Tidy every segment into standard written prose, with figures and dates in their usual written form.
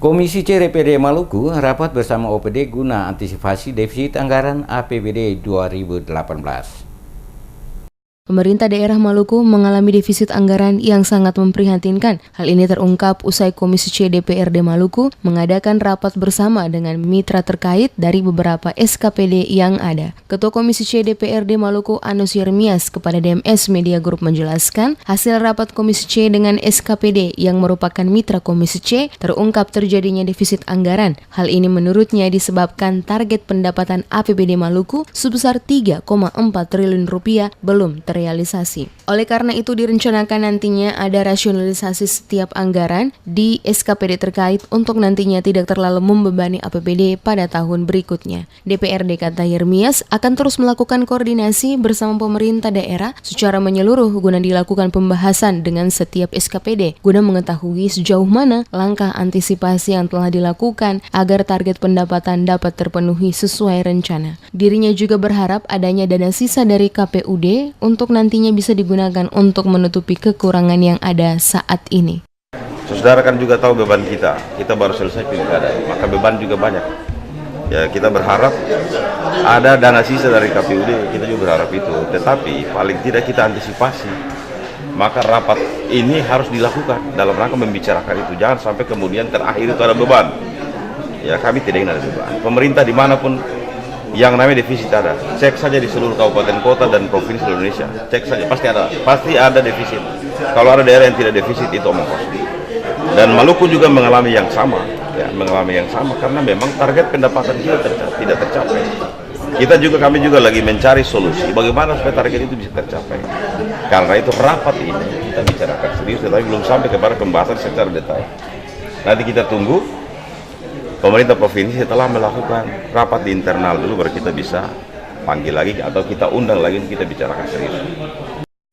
Komisi C DPRD Maluku rapat bersama OPD guna antisipasi defisit anggaran APBD 2018. Pemerintah daerah Maluku mengalami defisit anggaran yang sangat memprihatinkan. Hal ini terungkap usai Komisi C DPRD Maluku mengadakan rapat bersama dengan mitra terkait dari beberapa SKPD yang ada. Ketua Komisi C DPRD Maluku Anus Yermias kepada DMS Media Group menjelaskan, hasil rapat Komisi C dengan SKPD yang merupakan mitra Komisi C terungkap terjadinya defisit anggaran. Hal ini menurutnya disebabkan target pendapatan APBD Maluku sebesar 3,4 triliun rupiah belum terrealisasi. Oleh karena itu direncanakan nantinya ada rasionalisasi setiap anggaran di SKPD terkait untuk nantinya tidak terlalu membebani APBD pada tahun berikutnya. DPRD kata Yermias akan terus melakukan koordinasi bersama pemerintah daerah secara menyeluruh guna dilakukan pembahasan dengan setiap SKPD guna mengetahui sejauh mana langkah antisipasi yang telah dilakukan agar target pendapatan dapat terpenuhi sesuai rencana. Dirinya juga berharap adanya dana sisa dari KPUD untuk nantinya bisa digunakan untuk menutupi kekurangan yang ada saat ini. Saudara kan juga tahu beban kita baru selesai pilkada, maka beban juga banyak. Ya, kita berharap ada dana sisa dari KPUD, kita juga berharap itu. Tetapi paling tidak kita antisipasi, maka rapat ini harus dilakukan dalam rangka membicarakan itu. Jangan sampai kemudian terakhir itu ada beban. Ya, kami tidak ingin ada beban. Pemerintah dimanapun yang namanya defisit ada, cek saja di seluruh kabupaten kota dan provinsi Indonesia, cek saja pasti ada defisit. Kalau ada daerah yang tidak defisit itu omong kosong. Dan Maluku juga mengalami yang sama, karena memang target pendapatan kita tidak tercapai. Kami juga lagi mencari solusi bagaimana supaya target itu bisa tercapai. Karena itu rapat ini kita bicarakan serius, tetapi belum sampai kepada pembahasan secara detail. Nanti kita tunggu pemerintah provinsi setelah melakukan rapat di internal dulu, baru kita bisa panggil lagi atau kita undang lagi, kita bicarakan serius.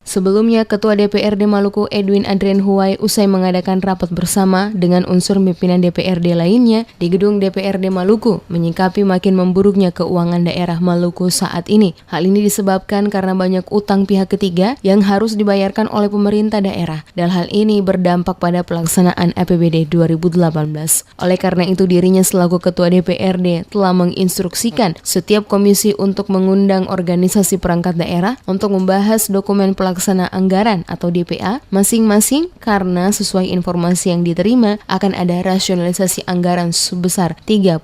Sebelumnya, Ketua DPRD Maluku Edwin Adrian Huwai usai mengadakan rapat bersama dengan unsur pimpinan DPRD lainnya di gedung DPRD Maluku menyikapi makin memburuknya keuangan daerah Maluku saat ini. Hal ini disebabkan karena banyak utang pihak ketiga yang harus dibayarkan oleh pemerintah daerah, dan hal ini berdampak pada pelaksanaan APBD 2018. Oleh karena itu dirinya selaku Ketua DPRD telah menginstruksikan setiap komisi untuk mengundang organisasi perangkat daerah untuk membahas dokumen pelaksanaan anggaran atau DPA masing-masing, karena sesuai informasi yang diterima akan ada rasionalisasi anggaran sebesar 38%.